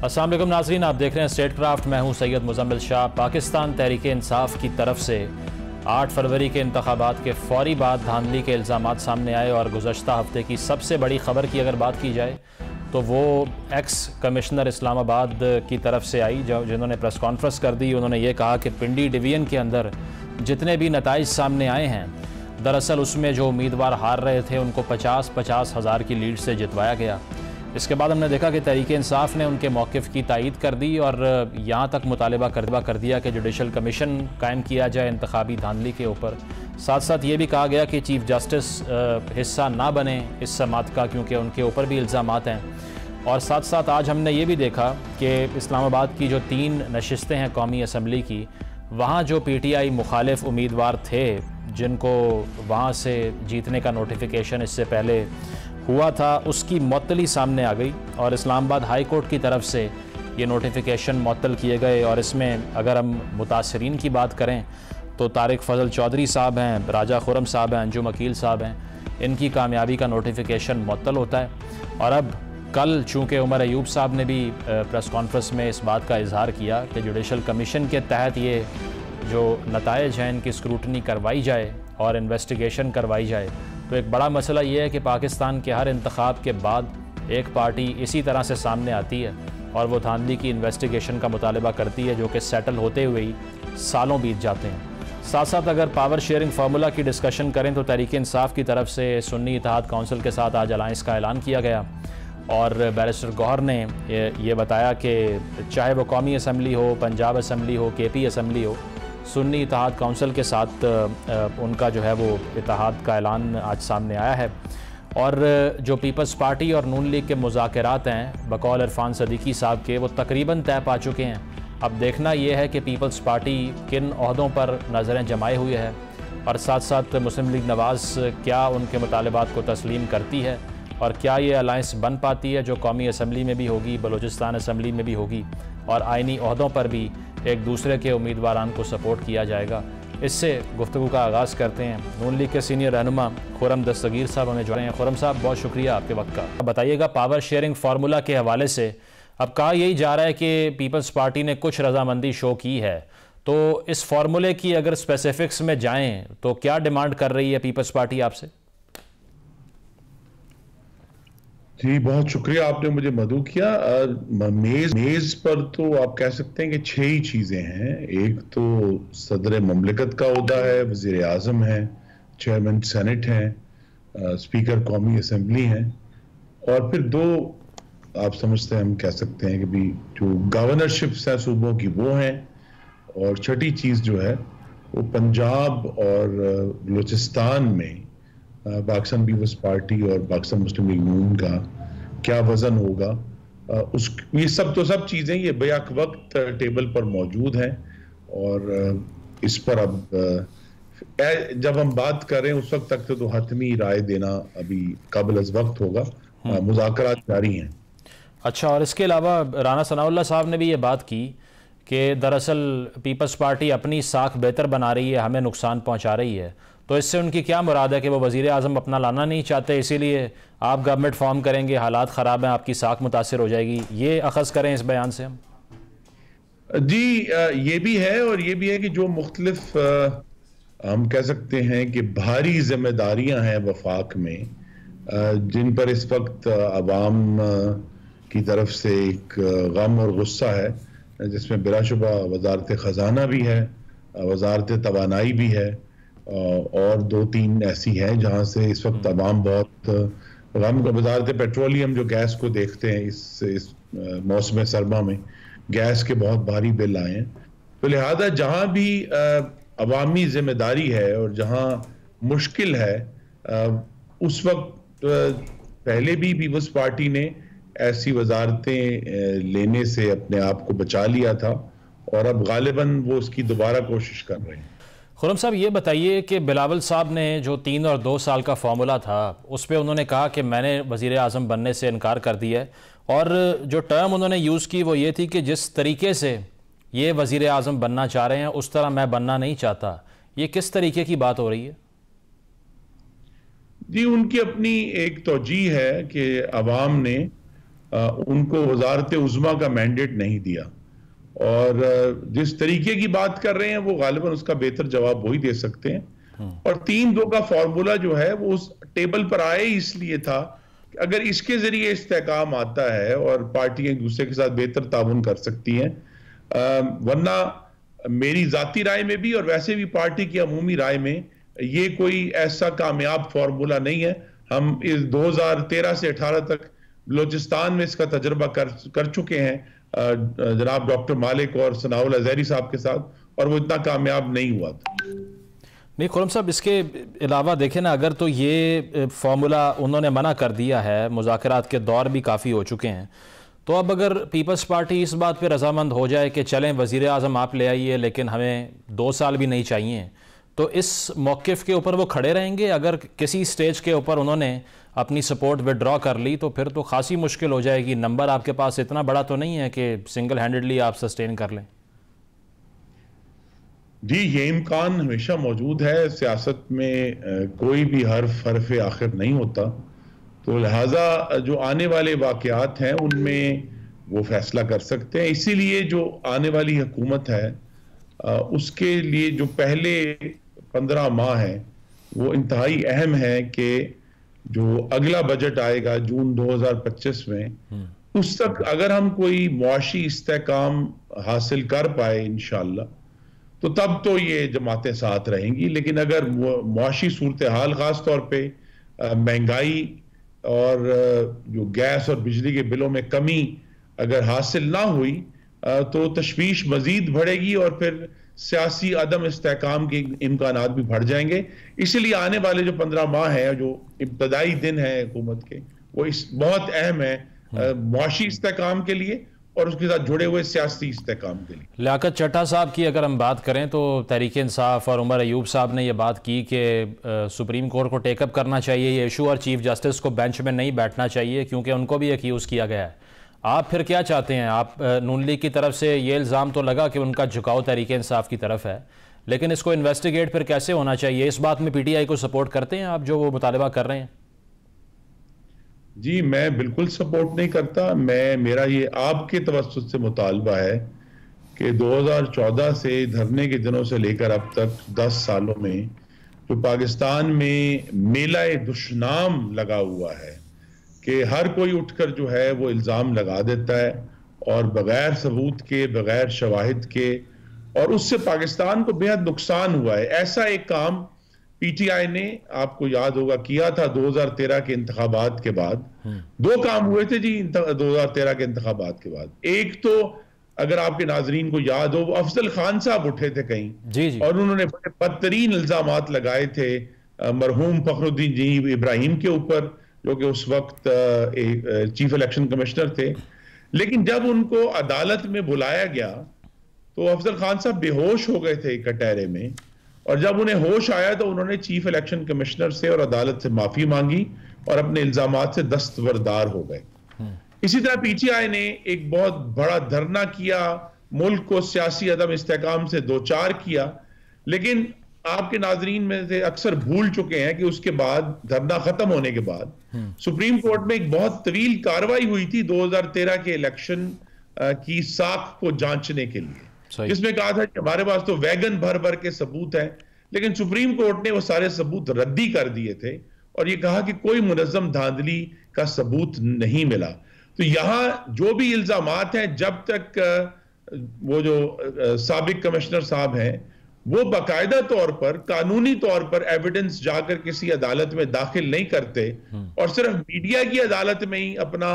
अस्सलाम वालेकुम नाज़रीन, आप देख रहे हैं स्टेट क्राफ्ट। मैं हूं सैयद मुज़म्मिल शाह। पाकिस्तान तहरीक इंसाफ की तरफ से 8 फरवरी के इंतखाबात के फ़ौरी बाद धांधली के इल्ज़ामात सामने आए और गुज़श्ता हफ्ते की सबसे बड़ी ख़बर की अगर बात की जाए तो वो एक्स कमिश्नर इस्लामाबाद की तरफ से आई, जिन्होंने प्रेस कॉन्फ्रेंस कर दी। उन्होंने ये कहा कि पिंडी डिवीज़न के अंदर जितने भी नताइज सामने आए हैं, दरअसल उसमें जो उम्मीदवार हार रहे थे उनको 50-50 हज़ार की लीड से जितवाया गया। इसके बाद हमने देखा कि तहरीक इंसाफ ने उनके मौक़िफ़ की तायीद कर दी और यहाँ तक मुतालबा कर दिया कि जुडिशल कमीशन कायम किया जाए इंतखाबी धांधली के ऊपर। साथ साथ ये भी कहा गया कि चीफ़ जस्टिस हिस्सा ना बने इस समात का, क्योंकि उनके ऊपर भी इल्ज़ामात हैं। और साथ साथ आज हमने ये भी देखा कि इस्लामाबाद की जो 3 नशिस्तें हैं कौमी असम्बली की, वहाँ जो PTI मुखालिफ उम्मीदवार थे जिनको वहाँ से जीतने का नोटिफिकेशन इससे पहले हुआ था, उसकी मअतली सामने आ गई और इस्लामाबाद हाई कोर्ट की तरफ से ये नोटिफिकेशन मअतल किए गए। और इसमें अगर हम मुतासरीन की बात करें तो तारिक फजल चौधरी साहब हैं, राजा खुरम साहब हैं, अंजुम अकील साहब हैं, इनकी कामयाबी का नोटिफिकेशन मअतल होता है। और अब कल चूँकि उमर अयूब साहब ने भी प्रेस कॉन्फ्रेंस में इस बात का इजहार किया कि जुडिशल कमीशन के तहत ये जो नताइज हैं इनकी स्क्रूटनी करवाई जाए और इन्वेस्टिगेशन करवाई जाए। तो एक बड़ा मसला ये है कि पाकिस्तान के हर इंतखाब के बाद एक पार्टी इसी तरह से सामने आती है और वो धांधली की इन्वेस्टिगेशन का मुतालबा करती है, जो कि सेटल होते हुए ही सालों बीत जाते हैं। साथ साथ अगर पावर शेयरिंग फार्मूला की डिस्कशन करें तो तहरीक इंसाफ की तरफ से सुन्नी इत्तेहाद काउंसिल के साथ आज अलायंस का ऐलान किया गया और बैरिस्टर गौहर ने ये बताया कि चाहे वो कौमी असम्बली हो, पंजाब असम्बली हो, KP असम्बली हो, सुन्नी इत्तेहाद काउंसिल के साथ उनका जो है वो इत्तेहाद का ऐलान आज सामने आया है। और जो पीपल्स पार्टी और नून लीग के मुज़ाकरात हैं बकौल इरफान सदीकी साहब के, वो तकरीबन तय पा चुके हैं। अब देखना ये है कि पीपल्स पार्टी किन ओहदों पर नज़रें जमाए हुए है और साथ साथ मुस्लिम लीग नवाज़ क्या उनके मुतालबात को तस्लीम करती है और क्या ये अलायंस बन पाती है जो कौमी असम्बली में भी होगी, बलूचिस्तान असम्बली में भी होगी और आइनी ओहदों पर भी एक दूसरे के उम्मीदवारान को सपोर्ट किया जाएगा। इससे गुफ्तगू का आगाज़ करते हैं। नून लीग के सीनियर रहनुमा खुरम दस्तगीर साहब हमें जुड़े हैं। खुरम साहब, बहुत शुक्रिया आपके वक्त का। बताइएगा, पावर शेयरिंग फार्मूला के हवाले से अब कहा यही जा रहा है कि पीपल्स पार्टी ने कुछ रजामंदी शो की है, तो इस फार्मूले की अगर स्पेसिफिक्स में जाएँ तो क्या डिमांड कर रही है पीपल्स पार्टी आपसे? जी, बहुत शुक्रिया, आपने मुझे मदऊ किया। मेज पर तो आप कह सकते हैं कि 6 ही चीजें हैं। एक तो सदर ममलिकत का ओहदा है, वजीर आजम है, चेयरमैन सेनेट है, स्पीकर कौमी असम्बली हैं और फिर 2 आप समझते हैं, हम कह सकते हैं कि भी जो गवर्नरशिप है सूबों की वो हैं। और छठी चीज जो है वो पंजाब और बलूचिस्तान में पाकिस्तान पीपल्स पार्टी और पाकिस्तान मुस्लिम लीग नून का क्या वजन होगा। ये सब चीजें ये बेहक वक्त टेबल पर मौजूद हैं और इस पर अब जब हम बात करें उस वक्त तक तो हतमी राय देना अभी काबिल अज़ वक्त होगा। मुज़ाकरात जारी हैं। अच्छा, और इसके अलावा राना सनाउल्लाह साहब ने भी ये बात की कि दरअसल पीपल्स पार्टी अपनी साख बेहतर बना रही है, हमें नुकसान पहुंचा रही है। तो इससे उनकी क्या मुराद है कि वो वज़ीर आज़म अपना लाना नहीं चाहते, इसीलिए आप गवर्नमेंट फॉर्म करेंगे, हालात ख़राब हैं, आपकी साख मुतासिर हो जाएगी, ये अखज़ करें इस बयान से हम? जी, ये भी है और ये भी है कि जो मुख्तलिफ हम कह सकते हैं कि भारी जिम्मेदारियां हैं वफाक में, जिन पर इस वक्त अवाम की तरफ से एक गम और गुस्सा है, जिसमें बिलाशुबा वजारत ख़जाना भी है, वजारत तवानाई भी है और 2-3 ऐसी हैं जहां से इस वक्त अवाम बहुत गम का। वजारत पेट्रोलियम जो गैस को देखते हैं, इस मौसम सरमा में गैस के बहुत भारी बिल आए हैं। तो लिहाजा जहां भी अवामी जिम्मेदारी है और जहां मुश्किल है, उस वक्त पहले भी पीपल्स पार्टी ने ऐसी वजारतें लेने से अपने आप को बचा लिया था और अब गालिबन वो उसकी दोबारा कोशिश कर रहे हैं। खुरम साहब, ये बताइए कि बिलावल साहब ने जो 3 और 2 साल का फार्मूला था उस पर उन्होंने कहा कि मैंने वज़ीर आज़म बनने से इनकार कर दिया है, और जो टर्म उन्होंने यूज़ की वो ये थी कि जिस तरीके से ये वज़ीर आज़म बनना चाह रहे हैं उस तरह मैं बनना नहीं चाहता। ये किस तरीके की बात हो रही है? जी, उनकी अपनी एक तौजीह है कि अवाम ने उनको वजारत उज़्मा का मैंडेट नहीं दिया। और जिस तरीके की बात कर रहे हैं वो गालिबन उसका बेहतर जवाब वही दे सकते हैं। और 3-2 का फॉर्मूला जो है वो उस टेबल पर आए इसलिए था कि अगर इसके जरिए इस्तेहकाम आता है और पार्टियां एक दूसरे के साथ बेहतर ताउन कर सकती हैं, वरना मेरी जाती राय में भी और वैसे भी पार्टी की अमूमी राय में ये कोई ऐसा कामयाब फॉर्मूला नहीं है। हम इस 2013 से 18 तक बलोचिस्तान में इसका तजर्बा कर चुके हैं जनाब डॉक्टर मालिक और सनाउल अजहरी साहब के साथ, और वो इतना कामयाब नहीं हुआ था। नहीं खुर्रम साहब, इसके अलावा देखें ना, अगर तो ये फार्मूला उन्होंने मना कर दिया है, मुज़ाकरात के दौर भी काफ़ी हो चुके हैं, तो अब अगर पीपल्स पार्टी इस बात पे रजामंद हो जाए कि चलें वज़ीर आज़म आप ले आइए लेकिन हमें 2 साल भी नहीं चाहिए, तो इस मौक़िफ़ के ऊपर वो खड़े रहेंगे? अगर किसी स्टेज के ऊपर उन्होंने अपनी सपोर्ट विड्रॉ कर ली तो फिर तो खासी मुश्किल हो जाएगी। नंबर आपके पास इतना बड़ा तो नहीं है कि सिंगल हैंडेडली आप सस्टेन कर लें। जी, ये इम्कान हमेशा मौजूद है। सियासत में कोई भी हरफ आखिर नहीं होता, तो लिहाजा जो आने वाले वाक़यात हैं उनमें वो फैसला कर सकते हैं। इसीलिए जो आने वाली हुकूमत है उसके लिए जो पहले 15 माह हैं वो इंतहाई अहम है कि जो अगला बजट आएगा जून 2025 में, उस तक अगर हम कोई मुआशी इस्तेहकाम हासिल कर पाए इंशाअल्लाह, तो तब तो ये जमातें साथ रहेंगी। लेकिन अगर मुआशी सूरत हाल खास तौर पे महंगाई और जो गैस और बिजली के बिलों में कमी अगर हासिल ना हुई तो तशवीश मजीद बढ़ेगी और फिर सियासी अदम इस्तेहकाम के इम्कानात भी बढ़ जाएंगे। इसलिए आने वाले जो 15 माह हैं, जो इब्तदाई दिन है हुकूमत के, वो बहुत अहम है मुआशी इस्तेहकाम के लिए और उसके साथ जुड़े हुए सियासी इस्तेहकाम के लिए। लियाकत चड्ढा साहब की अगर हम बात करें तो तहरीक इंसाफ और उमर अयूब साहब ने यह बात की कि सुप्रीम कोर्ट को टेकअप करना चाहिए ये इशू और चीफ जस्टिस को बेंच में नहीं बैठना चाहिए क्योंकि उनको भी एक्यूज़ किया गया है। आप फिर क्या चाहते हैं? आप नून लीग की तरफ से ये इल्ज़ाम तो लगा कि उनका झुकाव तहरीक इंसाफ की तरफ है, लेकिन इसको इन्वेस्टिगेट फिर कैसे होना चाहिए? इस बात में PTI को सपोर्ट करते हैं आप, जो वो मुतालबा कर रहे हैं? जी, मैं बिल्कुल सपोर्ट नहीं करता। मेरा ये आपके तवज्जुह से मुतालबा है कि 2014 से धरने के दिनों से लेकर अब तक 10 सालों में जो पाकिस्तान में मेला-ए दुश्नाम लगा हुआ है कि हर कोई उठकर जो है वो इल्ज़ाम लगा देता है और बगैर सबूत के, बगैर शवाहिद के, और उससे पाकिस्तान को बेहद नुकसान हुआ है। ऐसा एक काम PTI ने, आपको याद होगा, किया था 2013 के इंतखाबात के बाद। 2 काम हुए थे जी 2013 के इंतखाबात के बाद। एक तो अगर आपके नाजरीन को याद हो, वो अफजल खान साहब उठे थे कहीं जी जी। और उन्होंने बड़े बदतरीन इल्जामात लगाए थे मरहूम फखरुद्दीन जी इब्राहिम के ऊपर, जो कि उस वक्त चीफ इलेक्शन कमिश्नर थे। लेकिन जब उनको अदालत में बुलाया गया तो अफजल खान साहब बेहोश हो गए थे कटहरे में, और जब उन्हें होश आया तो उन्होंने चीफ इलेक्शन कमिश्नर से और अदालत से माफी मांगी और अपने इल्जामात से दस्तबरदार हो गए। इसी तरह PTI ने एक बहुत बड़ा धरना किया, मुल्क को सियासी अदम इस्तेहकाम से दो चार किया, लेकिन आपके नाजरीन में से अक्सर भूल चुके हैं कि उसके बाद, धरना खत्म होने के बाद, सुप्रीम कोर्ट में एक बहुत तवील कार्रवाई हुई थी 2013 के इलेक्शन की साख को जांचने के लिए, जिसमें कहा था कि हमारे पास तो वैगन भर भर के सबूत हैं, लेकिन सुप्रीम कोर्ट ने वो सारे सबूत रद्दी कर दिए थे और ये कहा कि कोई मुनज़्ज़म धांधली का सबूत नहीं मिला। तो यहां जो भी इल्जामात हैं, जब तक वो जो साबिक कमिश्नर साहब हैं वो बाकायदा तौर पर, कानूनी तौर पर एविडेंस जाकर किसी अदालत में दाखिल नहीं करते और सिर्फ मीडिया की अदालत में ही अपना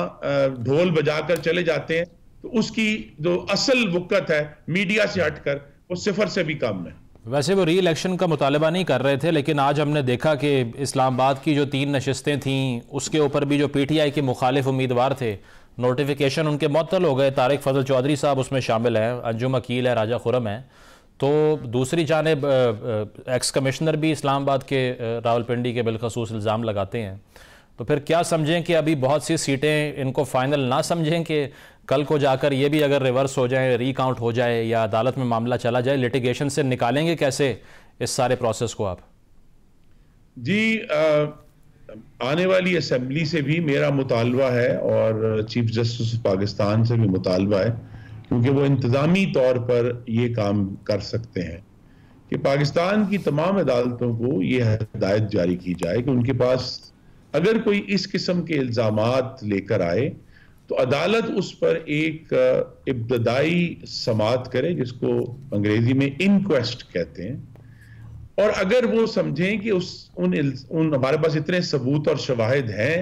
ढोल बजाकर चले जाते हैं, तो उसकी जो असल वक़्त है मीडिया से हटकर, वो सिफर से भी कम है। वैसे वो री इलेक्शन का मुतालबा नहीं कर रहे थे, लेकिन आज हमने देखा कि इस्लामाबाद की जो 3 नशिस्तें थीं उसके ऊपर भी जो PTI के मुखालिफ उम्मीदवार थे, नोटिफिकेशन उनके मुअत्तल हो गए। तारिक फजल चौधरी साहब उसमें शामिल हैं, अंजुम अकील है, राजा खुरम है। तो दूसरी जानिब एक्स कमिश्नर भी इस्लामाबाद के रावलपिंडी के बिलखसूस इल्ज़ाम लगाते हैं। तो फिर क्या समझें कि अभी बहुत सी सीटें इनको फाइनल ना समझें कि कल को जाकर ये भी अगर रिवर्स हो जाए, रीकाउंट हो जाए या अदालत में मामला चला जाए, लिटिगेशन से निकालेंगे कैसे इस सारे प्रोसेस को आप? जी, आने वाली असेंबली से भी मेरा मुतालबा है और चीफ जस्टिस पाकिस्तान से भी मुतालबा है, क्योंकि वो इंतजामी तौर पर ये काम कर सकते हैं कि पाकिस्तान की तमाम अदालतों को ये हिदायत जारी की जाए कि उनके पास अगर कोई इस किस्म के इल्जामात लेकर आए तो अदालत उस पर एक इब्तदाई समाअत करे, जिसको अंग्रेजी में इनक्वेस्ट कहते हैं, और अगर वो समझें कि उन हमारे पास इतने सबूत और शवाहिद हैं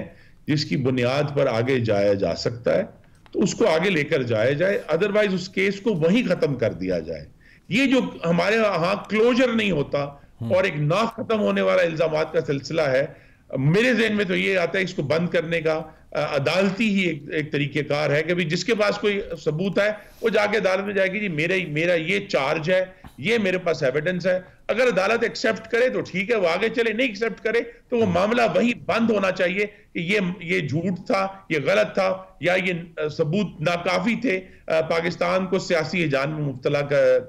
जिसकी बुनियाद पर आगे जाया जा सकता है तो उसको आगे लेकर जाया जाए, अदरवाइज उस केस को वहीं खत्म कर दिया जाए। ये जो हमारे यहां क्लोजर नहीं होता और एक ना खत्म होने वाला इल्जामात का सिलसिला है, मेरे ज़हन में तो ये आता है इसको बंद करने का अदालती ही एक तरीकेकार है कि भाई जिसके पास कोई सबूत है वो जाके अदालत में जाएगी, जी मेरा ये चार्ज है, ये मेरे पास एविडेंस है। अगर अदालत एक्सेप्ट करे तो ठीक है, वो आगे चले, नहीं एक्सेप्ट करे तो वो मामला वही बंद होना चाहिए कि ये झूठ था, ये गलत था, या ये सबूत नाकाफी थे पाकिस्तान को सियासी हिजान में मुब्तला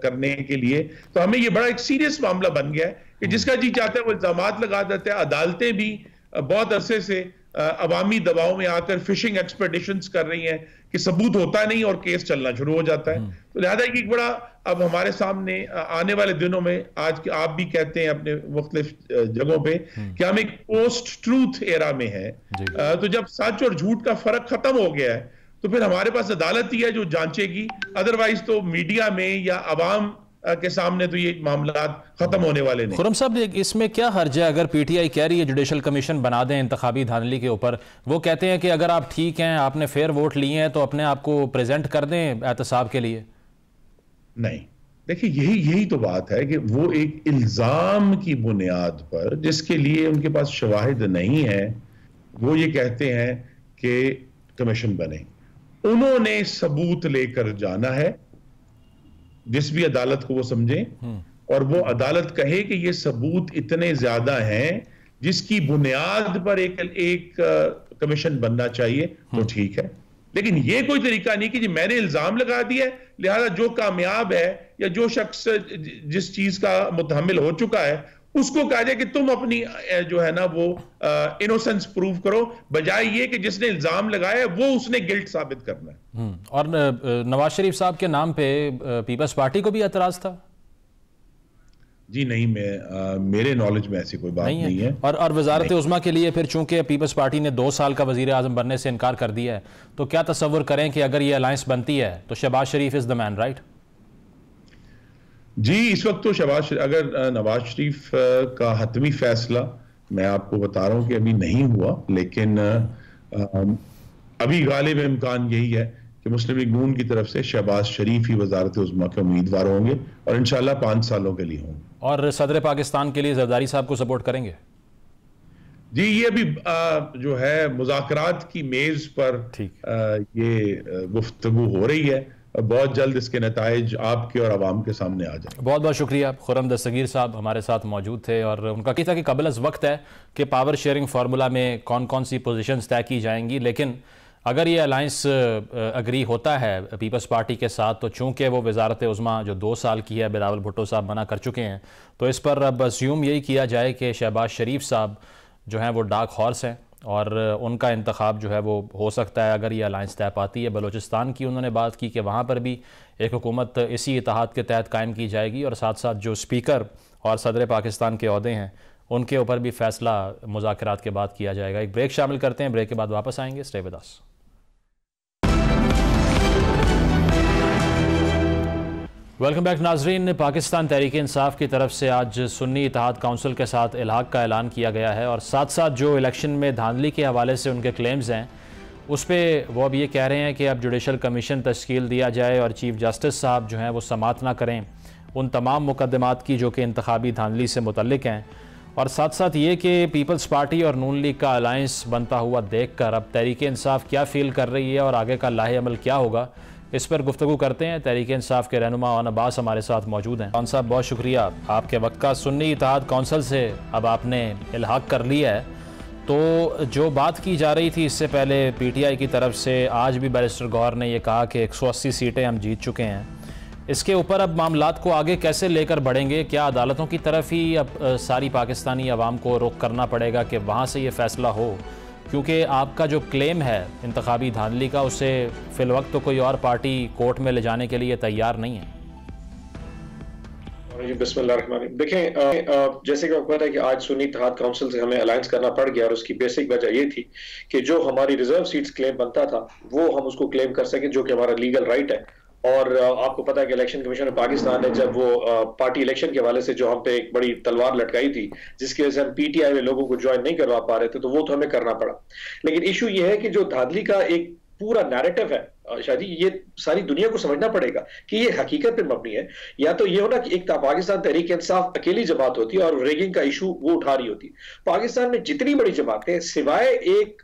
करने के लिए। तो हमें ये बड़ा एक सीरियस मामला बन गया है कि जिसका जी चाहता है वो इल्जामात लगा देते हैं। अदालतें भी बहुत अरसे से अवामी दबाव में आकर फिशिंग एक्सपेडिशंस कर रही हैं कि सबूत होता नहीं और केस चलना शुरू हो जाता है। तो लिहाजा कि एक बड़ा अब हमारे सामने आने वाले दिनों में, आज आप भी कहते हैं अपने मुख्तलिफ जगहों पे कि हम एक पोस्ट ट्रूथ एरा में है, तो जब सच और झूठ का फर्क खत्म हो गया है तो फिर हमारे पास अदालत ही है जो जांचेगी, अदरवाइज तो मीडिया में या अवाम के सामने तो ये मामला खत्म होने वाले नहीं। खुर्रम साहब, इसमें क्या हर्ज है अगर पीटीआई कह रही है जुडिशल कमीशन बना दें इंतखाबी धांधली के ऊपर? वो कहते हैं कि अगर आप ठीक हैं, आपने फेयर वोट लिए हैं, तो अपने आप को प्रेजेंट कर दें एहतसाब के लिए। नहीं, देखिए यही तो बात है कि वो एक इल्जाम की बुनियाद पर, जिसके लिए उनके पास शवाहिद नहीं है, वो ये कहते हैं कि कमीशन बने। उन्होंने सबूत लेकर जाना है जिस भी अदालत को वो समझे, और वो अदालत कहे कि ये सबूत इतने ज्यादा हैं जिसकी बुनियाद पर एक कमीशन बनना चाहिए, तो ठीक है। लेकिन ये कोई तरीका नहीं कि जी मैंने इल्जाम लगा दिया है, लिहाजा जो कामयाब है या जो शख्स जिस चीज का मुतहम्मिल हो चुका है उसको कहा जाए कि तुम अपनी जो है ना वो इनोसेंस प्रूव करो, बजाय ये कि जिसने इल्जाम लगाया है वो उसने गिल्ट साबित करना है। और नवाज शरीफ साहब के नाम पे पीपल्स पार्टी को भी एतराज था? जी नहीं, मेरे नॉलेज में ऐसी कोई बात नहीं है। और वजारत उज़्मा के लिए फिर चूंकि पीपल्स पार्टी ने 2 साल का वजीर आजम बनने से इनकार कर दिया है, तो क्या तसव्वुर करें कि अगर ये अलायंस बनती है तो शहबाज शरीफ इज द मैन, राइट? जी, इस वक्त तो अगर नवाज शरीफ का हतमी फैसला, मैं आपको बता रहा हूं कि अभी नहीं हुआ, लेकिन अभी गालिब इम्कान यही है कि मुस्लिम लीग नून की तरफ से शहबाज शरीफ ही वजारत उज़्मा के उम्मीदवार होंगे और इंशाल्लाह 5 सालों के लिए होंगे। और सदर पाकिस्तान के लिए जरदारी साहब को सपोर्ट करेंगे? जी, ये अभी जो है मुज़ाकरात की मेज पर ये गुफ्तगू हो रही है, बहुत जल्द इसके नताइज आपके और आवाम के सामने आ जाए। बहुत बहुत शुक्रिया। खुर्रम दस्तगीर साहब हमारे साथ मौजूद थे और उनका कहना था कि कबल अज़ वक्त है कि पावर शेयरिंग फार्मूला में कौन कौन सी पोजीशंस तय की जाएंगी, लेकिन अगर ये अलायंस अग्री होता है पीपल्स पार्टी के साथ, तो चूँकि वो वजारत उज़्मा जो 2 साल की है, बिलावल भुट्टो साहब मना कर चुके हैं, तो इस पर अब अस्यूम यही किया जाए कि शहबाज शरीफ साहब जो हैं वो डार्क हॉर्स हैं और उनका इंतखाब जो है वो हो सकता है अगर ये अलायंस तय पाती है। बलूचिस्तान की उन्होंने बात की कि वहाँ पर भी एक हुकूमत इसी इत्तेहाद के तहत कायम की जाएगी और साथ साथ जो स्पीकर और सदर पाकिस्तान के ओहदे हैं उनके ऊपर भी फैसला मुज़ाकरात के बाद किया जाएगा। एक ब्रेक शामिल करते हैं, ब्रेक के बाद वापस आएंगे। Stay with us. Welcome back नाजरीन। पाकिस्तान तहरीक इंसाफ की तरफ से आज सुन्नी इत्तेहाद काउंसिल के साथ इल्हाक का ऐलान किया गया है और साथ साथ जो इलेक्शन में धांधली के हवाले से उनके क्लेम्स हैं उस पर वो अब ये कह रहे हैं कि अब जुडिशल कमीशन तश्कील दिया जाए और चीफ जस्टिस साहब जो हैं वो समाअत ना करें उन तमाम मुकदमात की जो कि इंतखाबी धांधली से मुतल्लिक हैं। और साथ साथ ये कि पीपल्स पार्टी और नून लीग का अलायंस बनता हुआ देख कर अब तहरीक इंसाफ क्या फ़ील कर रही है और आगे का लाहे अमल क्या होगा, इस पर गुफ्तगू करते हैं। तहरीक इंसाफ के रहनुमा ओन अब्बास हमारे साथ मौजूद हैं। खान साहब, बहुत शुक्रिया आपके वक्त का। सुन्नी इत्तेहाद काउंसिल से अब आपने इल्हाक कर लिया है, तो जो बात की जा रही थी इससे पहले पीटीआई की तरफ से, आज भी बैरिस्टर गौहर ने यह कहा कि 180 सीटें हम जीत चुके हैं, इसके ऊपर अब मामलात को आगे कैसे लेकर बढ़ेंगे? क्या अदालतों की तरफ ही अब सारी पाकिस्तानी अवाम को रुख करना पड़ेगा कि वहाँ से ये फ़ैसला हो? क्योंकि आपका जो क्लेम है इंतखाबी धांधली का, उसे फ़िलवक्त तो कोई और पार्टी कोर्ट में ले जाने के लिए तैयार नहीं है। बिस्मिल्लाहिर्रहमानिर्रहीम। देखें, जैसे कि आपको पता है कि आज सुन्नी इत्तेहाद काउंसिल से हमें अलायंस करना पड़ गया, और उसकी बेसिक वजह ये थी कि जो हमारी रिजर्व सीट्स क्लेम बनता था वो हम उसको क्लेम कर सकें, जो कि हमारा लीगल राइट है। और आपको पता है कि इलेक्शन कमीशन ऑफ पाकिस्तान ने जब वो पार्टी इलेक्शन के हवाले से जो हम पे एक बड़ी तलवार लटकाई थी, जिसकी वजह से हम पीटीआई में लोगों को ज्वाइन नहीं करवा पा रहे थे, तो वो तो हमें करना पड़ा। लेकिन इशू ये है कि जो धांधली का एक पूरा नैरेटिव है शादी, ये सारी दुनिया को समझना पड़ेगा कि ये हकीकत पे मबनी है। या तो ये होना कि एक पाकिस्तान तहरीक इंसाफ अकेली जमात होती है और रेगिंग का इशू वो उठा रही होती। पाकिस्तान में जितनी बड़ी जमातें सिवाय एक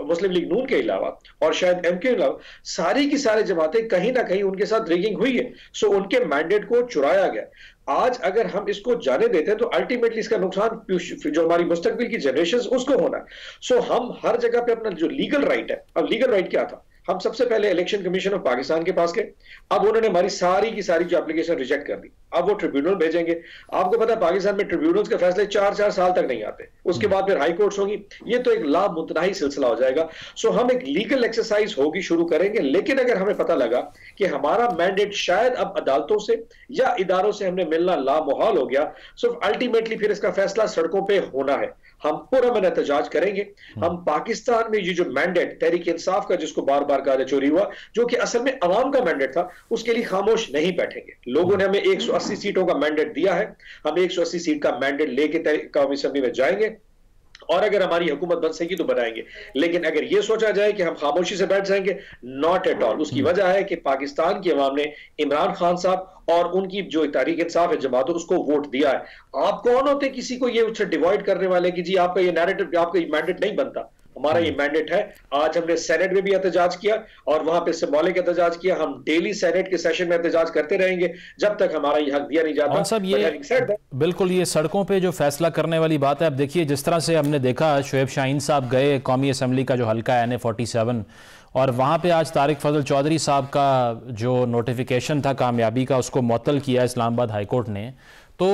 मुस्लिम लीग नून के अलावा और शायद एमके के अलावा, सारी की सारी जमातें कहीं ना कहीं उनके साथ रेगिंग हुई है। सो उनके मैंडेट को चुराया गया। आज अगर हम इसको जाने देते हैं तो अल्टीमेटली इसका नुकसान जो हमारी मुस्तकबिल की जनरेशन उसको होना है। सो हम हर जगह पे अपना जो लीगल राइट है, अब लीगल राइट क्या था, हम सबसे पहले इलेक्शन कमीशन ऑफ पाकिस्तान के पास गए। अब उन्होंने हमारी सारी की सारी जो एप्लीकेशन रिजेक्ट कर दी। अब वो ट्रिब्यूनल भेजेंगे। आपको पता है पाकिस्तान में ट्रिब्यूनल्स के फैसले 4-4 साल तक नहीं आते, उसके बाद फिर हाई कोर्ट्स होंगी। ये तो एक लामुतनाही सिलसिला हो जाएगा। सो हम एक लीगल एक्सरसाइज होगी शुरू करेंगे। लेकिन अगर हमें पता लगा कि हमारा मैंडेट शायद अब अदालतों से या इदारों से हमने मिलना लामुहाल हो गया, सो अल्टीमेटली फिर इसका फैसला सड़कों पर होना है। हम पुरअमन एहतजाज करेंगे। हम पाकिस्तान में ये जो मैंडेट तहरीक इंसाफ का, जिसको बार बार कहा चोरी हुआ, जो कि असल में अवाम का मैंडेट था, उसके लिए खामोश नहीं बैठेंगे। लोगों ने हमें 180 सीटों का मैंडेट दिया है। हम 180 सीट का मैंडेट लेके कौमी असेंबली में जाएंगे, और अगर हमारी हुकूमत बन सकी तो बनाएंगे। लेकिन अगर यह सोचा जाए कि हम खामोशी से बैठ जाएंगे, नॉट एट ऑल। उसकी वजह है कि पाकिस्तान की अवाम ने इमरान खान साहब और उनकी जो तहरीक इंसाफ है जमात, उसको वोट दिया है। आप कौन होते किसी को ये उससे डिवाइड करने वाले कि जी आपका ये नैरेटिव, आपका ये मैंडेट नहीं बनता। हमारा ये मैंडेट है। आज हमने सेनेट में भी एहतजाज किया और वहां पे सिंबॉलिक एहतजाज किया। हम डेली सेनेट के सेशन में एहतजाज करते रहेंगे जब तक हमारा ये हक दिया नहीं जाता। साहब, ये बिल्कुल ये सड़कों पे जो फैसला करने वाली बात है। अब देखिए, जिस तरह से हमने देखा, शुएब शाहीन साहब गए कौमी असम्बली का जो हल्का है NA-47, और वहाँ पे आज तारिक फजल चौधरी साहब का जो नोटिफिकेशन था कामयाबी का, उसको मुअत्तल किया इस्लामाबाद हाई कोर्ट ने। तो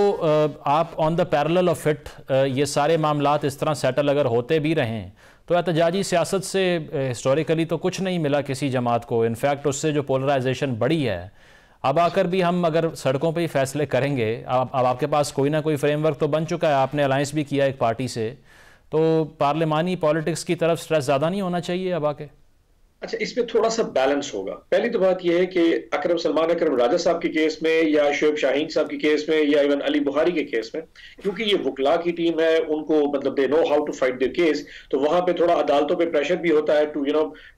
आप on the parallel of it, ये सारे मामलात इस तरह सेटल अगर होते भी रहें तो एहतजाजी सियासत से हिस्टोरिकली तो कुछ नहीं मिला किसी जमात को। इनफैक्ट उससे जो पोलराइजेशन बढ़ी है, अब आकर भी हम अगर सड़कों पे ही फैसले करेंगे, अब आपके पास कोई ना कोई फ्रेमवर्क तो बन चुका है, आपने अलायंस भी किया एक पार्टी से, तो पार्लिमानी पॉलिटिक्स की तरफ स्ट्रेस ज़्यादा नहीं होना चाहिए अब आके? अच्छा, इसमें थोड़ा सा बैलेंस होगा। पहली तो बात यह है कि सलमान अकरम राजा साहब के केस में या शुएब शाहीन साहब के केस में या इवन अली बुखारी के केस में, क्योंकि ये वकला की टीम है, उनको मतलब they know how to fight their case, तो वहां पे थोड़ा अदालतों पे प्रेशर भी होता है to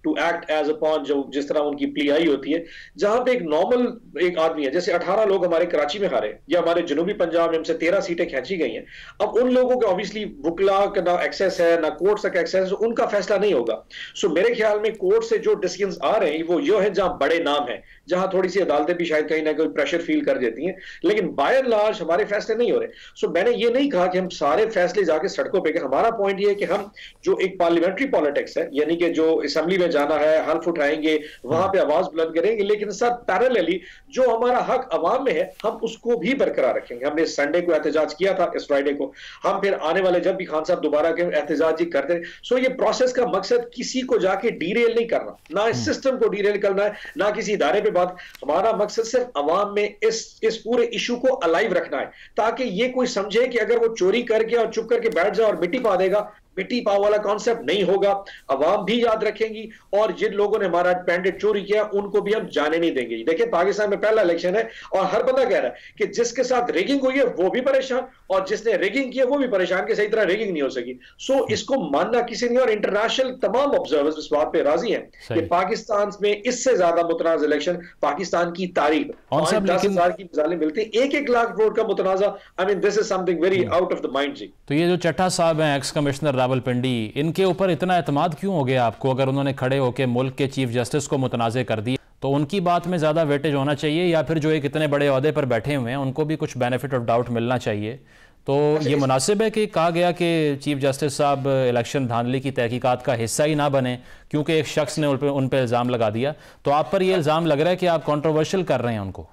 to act as upon जो जिस तरह उनकी प्ली आई होती है। जहां पे एक नॉर्मल एक आदमी है, जैसे 18 लोग हमारे कराची में हारे या हमारे जनूबी पंजाब में हमसे 13 सीटें खींची गई हैं। अब उन लोगों के ऑब्वियसली वकला का ना एक्सेस है ना कोर्ट तक एक्सेस, उनका फैसला नहीं होगा। सो मेरे ख्याल में कोर्ट से जो डिसीजंस आ रहे हैं वो यो है जहां बड़े नाम हैं, जहां थोड़ी सी अदालतें भी शायद कहीं ना कहीं प्रेशर फील कर देती हैं, लेकिन बाय एंड लार्ज हमारे फैसले नहीं हो रहे। सो मैंने ये नहीं कहा कि हम सारे फैसले जाके सड़कों पे, हमारा पॉइंट ये है कि हम जो एक पार्लियामेंट्री पॉलिटिक्स है, यानी कि जो असेंबली में जाना है, हल्फ उठाएंगे, वहां पे आवाज बुलंद करेंगे, लेकिन सर पैरेलली जो हमारा हक अवाम में है हम उसको भी बरकरार रखेंगे। हमने संडे को एहतजाज किया था, इस फ्राइडे को, हम फिर आने वाले जब भी खान साहब दोबारा के एहतजाज करते हैं। सो ये प्रोसेस का मकसद किसी को जाके डीरेल नहीं करना, ना सिस्टम को डीरेल करना है, ना किसी इदारे पे बात। हमारा मकसद सिर्फ अवाम में इस पूरे इशू को अलाइव रखना है, ताकि ये कोई समझे कि अगर वो चोरी करके और चुप करके बैठ जाए और मिट्टी पा देगा, मिट्टी पाव वाला कॉन्सेप्ट नहीं होगा। अवाम भी याद रखेंगी और जिन लोगों ने हमारा मैंडेट चोरी किया उनको भी हम जाने नहीं देंगे। देखिए, पाकिस्तान में पहला इलेक्शन है और हर बंदा कह रहा है कि जिसके साथ रेगिंग हुई है वो भी परेशान और जिसने रेगिंग की है वो भी परेशान कि सही तरह रेगिंग नहीं हो सकी। सो इसको मानना किसी नहीं, और इंटरनेशनल तमाम ऑब्जर्वर्स इस बात पे राजी हैं कि पाकिस्तान में इससे ज्यादा मुतनाज़ इलेक्शन पाकिस्तान की तारीख 10,000 की मिसालें मिलती हैं, 1-1 लाख वोट का मुतनाज़ा। I mean this is something very out of the mind ji. तो ये जो चट्टा साहब हैं, एक्स कमिश्नर रावलपिंडी, इनके ऊपर इतना एतमाद क्यों हो गया आपको? अगर उन्होंने खड़े होकर मुल्क के चीफ जस्टिस को मुतनाज़े कर दिया तो उनकी बात में ज़्यादा वेटेज होना चाहिए, या फिर जो एक इतने बड़े ओहदे पर बैठे हुए हैं उनको भी कुछ बेनिफिट ऑफ डाउट मिलना चाहिए? तो ये मुनासिब है कि कहा गया कि चीफ जस्टिस साहब इलेक्शन धांधली की तहकीकात का हिस्सा ही ना बने क्योंकि एक शख्स ने उन पर इल्ज़ाम लगा दिया। तो आप पर यह इल्ज़ाम लग रहा है कि आप कंट्रोवर्शियल कर रहे हैं उनको?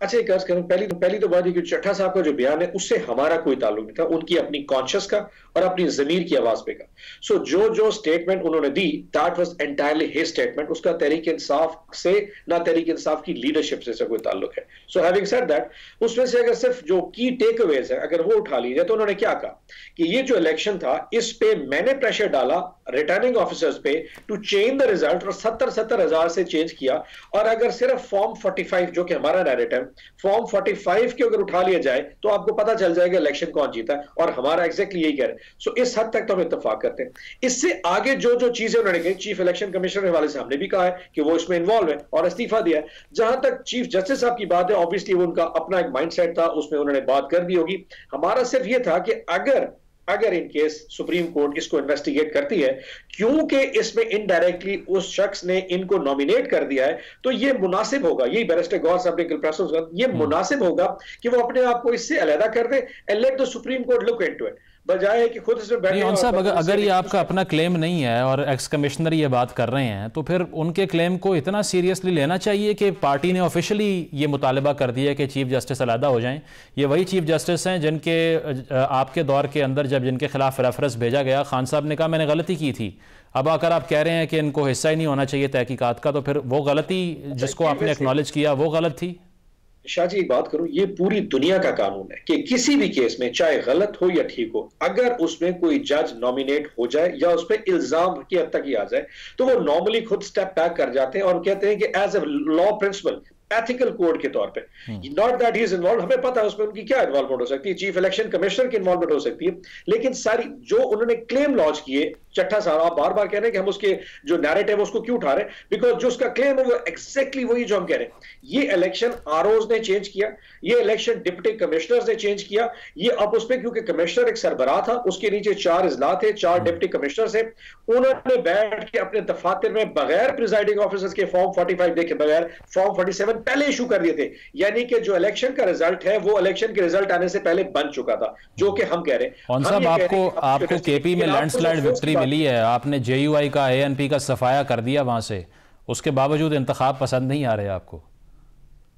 अच्छा एक अर्ज करूं, पहली तो बात है कि चट्टा साहब का जो बयान है उससे हमारा कोई ताल्लुक नहीं था, उनकी अपनी कॉन्शियस का और अपनी जमीर की आवाज पे का। सो जो स्टेटमेंट उन्होंने दी that was entirely his statement, उसका तहरीक इंसाफ से ना तहरीक इंसाफ की लीडरशिप से कोई ताल्लुक है। सो हैविंग सेड दैट, उसमें से अगर सिर्फ जो की टेक अवेज है अगर वो उठा ली जाए तो उन्होंने क्या कहा कि ये जो इलेक्शन था इस पे मैंने प्रेशर डाला रिटर्निंग ऑफिसर्स पे टू चेंज द रिजल्ट, और 70,000 से चेंज किया। और अगर सिर्फ फॉर्म 45 जो कि हमारा नैरेटिव फॉर्म 45 के अगर उठा लिया जाए तो आपको पता चल जाएगा इलेक्शन कौन जीता है, और हमारा एग्जैक्टली यही कह रहे हैं। सो इस हद तक तो हम इत्तेफाक करते हैं। इससे आगे जो चीजें उन्होंने कही चीफ इलेक्शन कमिश्नर के हवाले से हमने भी कहा है कि वो इसमें इन्वॉल्व है और इस्तीफा दिया है। जहां तक चीफ जस्टिस साहब की बात है, ऑब्वियसली वो उनका अपना एक माइंडसेट था, उसमें उन्होंने बात कर दी होगी। हमारा सिर्फ ये था कि अगर इन केस सुप्रीम कोर्ट इसको इन्वेस्टिगेट करती है, क्योंकि इसमें इनडायरेक्टली उस शख्स ने इनको नॉमिनेट कर दिया है, तो ये मुनासिब होगा, यही बैरिस्टर गौर साहब ने कल प्रेस में, ये मुनासिब होगा कि वो अपने आप को इससे अलहदा कर दे and let the Supreme Court look into it, बजाय कि खुद इसमें बैठे। साहब अगर ये आपका अपना क्लेम नहीं है और एक्स कमिश्नर ये बात कर रहे हैं, तो फिर उनके क्लेम को इतना सीरियसली लेना चाहिए कि पार्टी ने ऑफिशियली ये मुतालबा कर दिया कि चीफ जस्टिस अलहदा हो जाएं। ये वही चीफ जस्टिस हैं जिनके आपके दौर के अंदर जब जिनके खिलाफ रेफरेंस भेजा गया, खान साहब ने कहा मैंने गलती की थी। अब आकर आप कह रहे हैं कि इनको हिस्सा ही नहीं होना चाहिए तहकीकात का, तो फिर वो गलती जिसको आपने एक्नॉलेज किया वो गलत थी। शाह जी एक बात करूं, ये पूरी दुनिया का कानून है कि किसी भी केस में चाहे गलत हो या ठीक हो, अगर उसमें कोई जज नॉमिनेट हो जाए या उस पर इल्जाम की हद तक ही आ जाए तो वो नॉर्मली खुद स्टेप बैक कर जाते हैं और कहते हैं कि as a law principle ethical code के तौर पे, not that he is involve, हमें पता है उसमें उनकी क्या इन्वॉल्वमेंट हो सकती है, चीफ इलेक्शन कमिश्नर की इन्वॉल्वमेंट हो सकती है, लेकिन सारी जो उन्होंने क्लेम लॉन्च किए, चट्टा साहब आप बार बार कह रहे हैं कि हम उसके जो नैरेटिव है उसको क्यों उठा रहे हैं, बिकॉज जो उसका क्लेम है वो एग्जैक्टली वही जो हम कह रहे हैं। ये इलेक्शन आरओज ने चेंज किया, ये इलेक्शन डिप्टी कमिश्नर्स ने चेंज किया, ये अब उस पर क्योंकि कमिश्नर एक सरबराह था, उसके नीचे 4 इजला थे, 4 डिप्टी कमिश्नर थे, उन्होंने बैठ के अपने दफातर में बगैर प्रिजाइडिंग ऑफिसर्स के फॉर्म 45 देखे बगैर फॉर्म 47 पहले इशू कर दिए थे, यानी कि जो इलेक्शन का रिजल्ट है वो इलेक्शन के रिजल्ट आने से पहले बन चुका था, जो कि हम कह रहे हैं। कौन साहब आपको केपी में लैंडस्लाइड विक्ट्री मिली है, आपने जेयूआई का एएनपी का सफाया कर दिया वहां से, उसके बावजूद इंतखाब पसंद नहीं आ रहे आपको?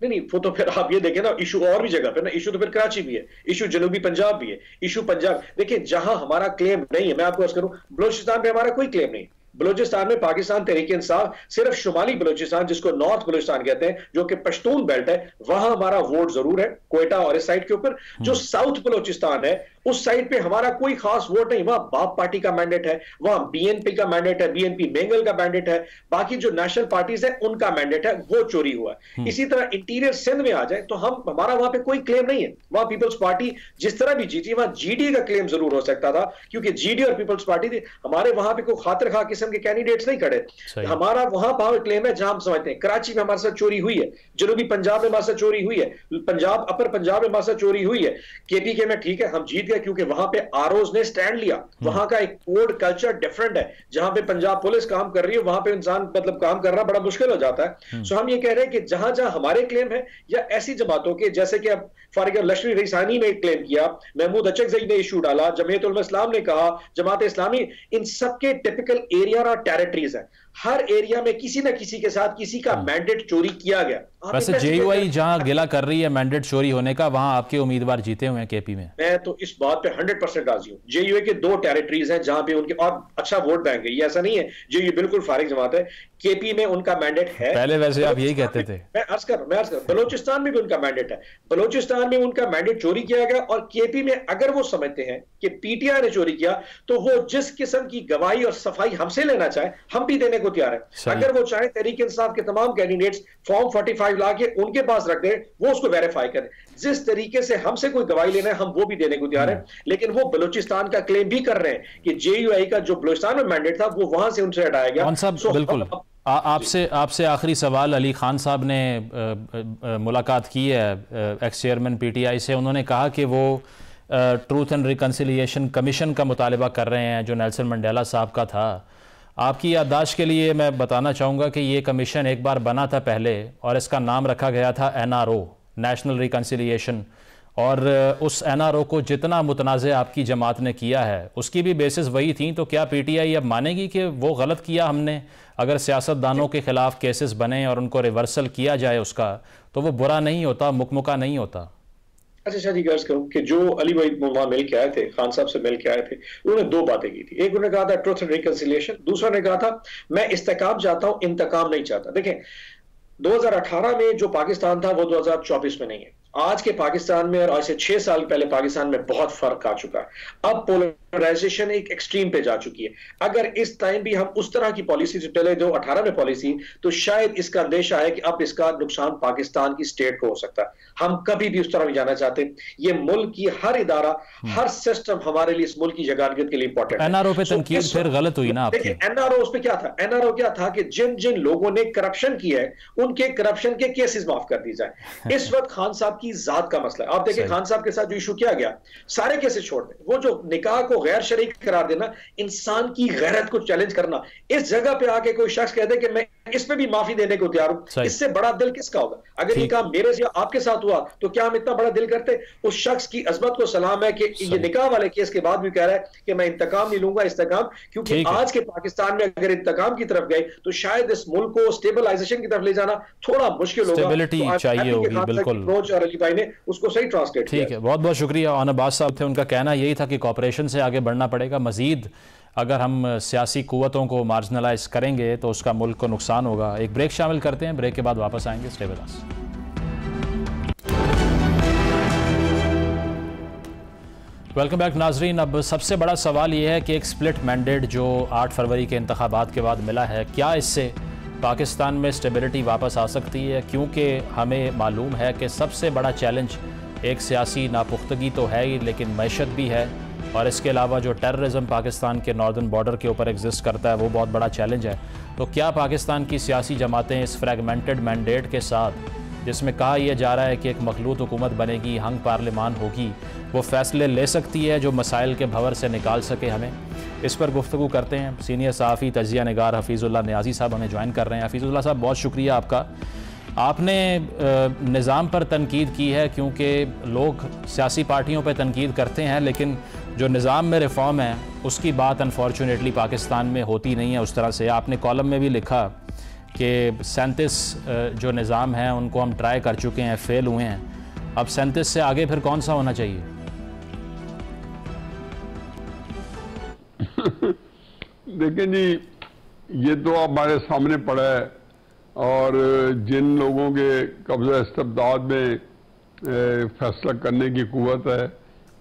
नहीं, वो तो फिर आप ये देखें ना, इशू और भी जगह पे ना, इशू तो फिर कराची भी है, इशू जनूबी पंजाब भी है, इशू पंजाब। देखिए जहां हमारा क्लेम नहीं है, मैं आपको अर्ज करूं, बलोचिस्तान पे हमारा कोई क्लेम नहीं। बलूचिस्तान में पाकिस्तान तहरीक इंसाफ सिर्फ शुमाली बलूचिस्तान जिसको नॉर्थ बलूचिस्तान कहते हैं, जो कि पश्तून बेल्ट है, वहां हमारा वोट जरूर है, कोयटा और इस साइड के ऊपर। जो साउथ बलूचिस्तान है उस साइड पे हमारा कोई खास वोट नहीं, वहां बाप पार्टी का मैंडेट है, वहां बीएनपी का मैंडेट है, बीएनपी मेंगल का मैंडेट है, बाकी जो नेशनल पार्टीज है उनका मैंडेट है, वो चोरी हुआ है। इसी तरह इंटीरियर सिंध में आ जाए तो हमारा वहां पे कोई क्लेम नहीं है, वहां पीपल्स पार्टी जिस तरह भी जीती, वहां जीडी का क्लेम जरूर हो सकता था, क्योंकि जीडी और पीपल्स पार्टी थी, हमारे वहां पे कोई खातिर खा किस्म के कैंडिडेट्स नहीं खड़े। हमारा वहां पावर क्लेम है जहां हम समझते हैं कराची में हमारे साथ चोरी हुई है, जनूबी पंजाब में हमारे साथ चोरी हुई है, पंजाब अपर पंजाब में हमारे साथ चोरी हुई है, केपीके में ठीक है हम जीत गए क्योंकि वहां पे आरओज ने स्टैंड लिया, वहां का एक कोड कल्चर डिफरेंट है, जहां पे पंजाब पुलिस काम कर रही है वहां पे इंसान मतलब काम करना बड़ा मुश्किल हो जाता है। सो हम ये कह रहे हैं कि जहां जहां हमारे क्लेम है या ऐसी जमातों के, जैसे कि अब फारिग लश्करी रईसानी ने क्लेम किया, महमूद अचकजई ने इशू डाला, जमीयत उलमा इस्लाम ने कहा, जमात इस्लामी, इन सबके टिपिकल एरिया और टेरिटरीज है, हर एरिया में किसी ना किसी के साथ किसी का मैंडेट चोरी किया गया। वैसे जेयूआई जहां गिला कर रही है मैंडेट चोरी होने का, वहां आपके उम्मीदवार जीते हुए हैं केपी में। मैं तो इस बात पे 100% राजी हूं। जेयूआई के 2 टेरिटरीज हैं जहां पे उनके और अच्छा वोट बैंक है, ये ऐसा नहीं है जेयूआई बिल्कुल फारिग जमात है, केपी में उनका मैंडेट है। पहले वैसे आप यही कहते थे। मैं अर्ज कर बलोचिस्तान में भी उनका मैंडेट है, बलोचिस्तान में उनका मैंडेट चोरी किया गया, और केपी में अगर वो समझते हैं कि पीटीआई ने चोरी किया तो वो जिस किस्म की गवाही और सफाई हमसे लेना चाहे हम भी देने को तैयार है। अगर वो चाहे तहरीक इंसाफ के तमाम कैंडिडेट्स फॉर्म 45 लाके उनके पास रख दे, वो उसको वेरीफाई करें, जिस तरीके से हमसे कोई गवाही लेना है हम वो भी देने को तैयार है। लेकिन वो बलूचिस्तान का क्लेम भी कर रहे हैं कि जेयूआई का जो बलूचिस्तान में मैंडेट था वो वहां से उनसे हटाया गया। बिल्कुल आपसे आखिरी सवाल, अली खान साहब ने मुलाकात की है एक्स चेयरमैन पीटीआई से, उन्होंने कहा कि वो ट्रूथ एंड रिकन्सिलिएशन कमीशन का मुतालबा कर रहे हैं जो नेल्सन मंडेला साहब का था। आपकी याददाश्त के लिए मैं बताना चाहूँगा कि ये कमीशन एक बार बना था पहले, और इसका नाम रखा गया था NRO, नेशनल रिकन्सिलिएशन और उस NRO को जितना मुतनाज़ आपकी जमात ने किया है उसकी भी बेसिस वही थी, तो क्या PTI अब मानेगी कि वो गलत किया हमने? अगर सियासतदानों के खिलाफ केसेस बने और उनको रिवर्सल किया जाए उसका, तो वो बुरा नहीं होता, मुकमुका नहीं होता? अच्छा शादी गर्ज करूं कि जो अली भाई वहां मिल के आए थे, खान साहब से मिल के आए थे, उन्होंने दो बातें की थी। एक उन्होंने कहा था ट्रुथ एंड रिकंसिलिएशन, दूसरा ने कहा था मैं इस्तेकाम चाहता हूं, इंतकाम नहीं चाहता। देखें 2018 में जो पाकिस्तान था वो 2024 में नहीं है। आज के पाकिस्तान में और आज से 6 साल पहले पाकिस्तान में बहुत फर्क आ चुका है। अब पोलराइजेशन एक एक्सट्रीम पे जा चुकी है। अगर इस टाइम भी हम उस तरह की पॉलिसी से पहले जो 18 में पॉलिसी, तो शायद इसका अंदेशा है कि अब इसका नुकसान पाकिस्तान की स्टेट को हो सकता है। हम कभी भी उस तरह नहीं जाना चाहते। ये मुल्क की हर इदारा, हर सिस्टम हमारे लिए इस मुल्क की जगानगियत के लिए इंपॉर्टेंट है। NRO पे तनकीद फिर गलत हुई ना आपकी? NRO उस पे क्या था? NRO क्या था कि जिन जिन लोगों ने करप्शन किया है उनके करप्शन के केसेस माफ कर दी जाए। इस वक्त खान साहब की जात का मसला है। आप देखिए खान साहब के साथ जो इशू किया गया, सारे केसेस छोड़ दें। वो जो निकाह को गैर शरई करार देना, इंसान की गैरत को चैलेंज करना, इस जगह पे आके कोई शख्स कह दे कि मैं इस पे भी माफी देने को तैयार हूं, इससे बड़ा दिल किसका होगा? अगर ये काम मेरे से आपके साथ हुआ तो क्या हम इतना बड़ा दिल करते? उस शख्स की अजमत को सलाम है कि ये निकाह वाले केस के बाद भी कह रहा है कि मैं इंतकाम नहीं लूंगा, इंतकाम। क्योंकि आज के पाकिस्तान में अगर इंतकाम की तरफ गए तो शायद इस मुल्क को स्टेबलाइजेशन की तरफ ले जाना थोड़ा मुश्किल होगा। स्टेबिलिटी चाहिए होगी, बिल्कुल। और अली भाई ने उसको सही ट्रांसलेट किया। ठीक है, बहुत बहुत शुक्रिया। अब्बास साहब थे, उनका कहना यही था कि कॉपरेशन से आगे बढ़ना पड़ेगा। मजीद अगर हम सियासी कुव्वतों को मार्जिनलाइज करेंगे तो उसका मुल्क को नुकसान होगा। एक ब्रेक शामिल करते हैं, ब्रेक के बाद वापस आएंगे। Stay with us. Welcome back नाजरीन। अब सबसे बड़ा सवाल यह है कि एक स्प्लिट मैंडेट जो 8 फरवरी के इंतखाबात के बाद मिला है, क्या इससे पाकिस्तान में स्टेबिलिटी वापस आ सकती है? क्योंकि हमें मालूम है कि सबसे बड़ा चैलेंज एक सियासी नापुख्तगी तो है ही, लेकिन मैशत भी है, और इसके अलावा जो टेररिज्म पाकिस्तान के नॉर्दर्न बॉर्डर के ऊपर एग्जिस्ट करता है वो बहुत बड़ा चैलेंज है। तो क्या पाकिस्तान की सियासी जमातें इस फ्रैगमेंटेड मैंडेट के साथ, जिसमें कहा यह जा रहा है कि एक मखलूत हुकूमत बनेगी, हंग पार्लिमान होगी, वो फैसले ले सकती है जो मसाइल के भंवर से निकाल सके हमें? इस पर गुफ्तगू करते हैं। सीनियर सहाफ़ी तजिया निगार हफीज़ुल्लाह नियाज़ी साहब हमें ज्वाइन कर रहे हैं। हफीज़ुल्लाह साहब, बहुत शुक्रिया आपका। आपने निज़ाम पर तनकीद की है, क्योंकि लोग सियासी पार्टियों पर तनकीद करते हैं, लेकिन जो निज़ाम में रिफ़ॉर्म है उसकी बात अनफॉर्चुनेटली पाकिस्तान में होती नहीं है उस तरह से। आपने कॉलम में भी लिखा कि 37 जो निज़ाम हैं उनको हम ट्राई कर चुके हैं, फेल हुए हैं। अब 37 से आगे फिर कौन सा होना चाहिए? देखिए जी, ये तो हमारे सामने पड़ा है, और जिन लोगों के कब्ज़ा इस्तिबदाद में फैसला करने की कुव्वत है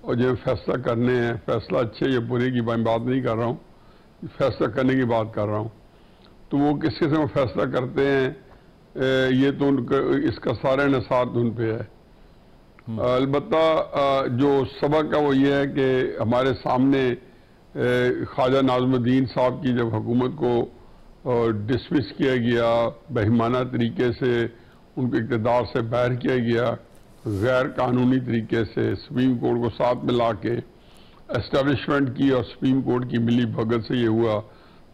और जो फैसला करने हैं, फैसला अच्छे या बुरे की मैं बात नहीं कर रहा हूँ, फैसला करने की बात कर रहा हूँ, तो वो किस किस्म का फैसला करते हैं, ये तो इसका सारा निसार उन पे है। अलबत्ता जो सबक है वो ये है कि हमारे सामने ख्वाजा नाज़मुद्दीन साहब की जब हुकूमत को डिसमिस किया गया, बेईमाना तरीके से उनको इक़्तिदार से बाहर किया गया, गैर कानूनी तरीके से सुप्रीम कोर्ट को साथ मिला के एस्टेब्लिशमेंट की और सुप्रीम कोर्ट की मिली भगत से ये हुआ,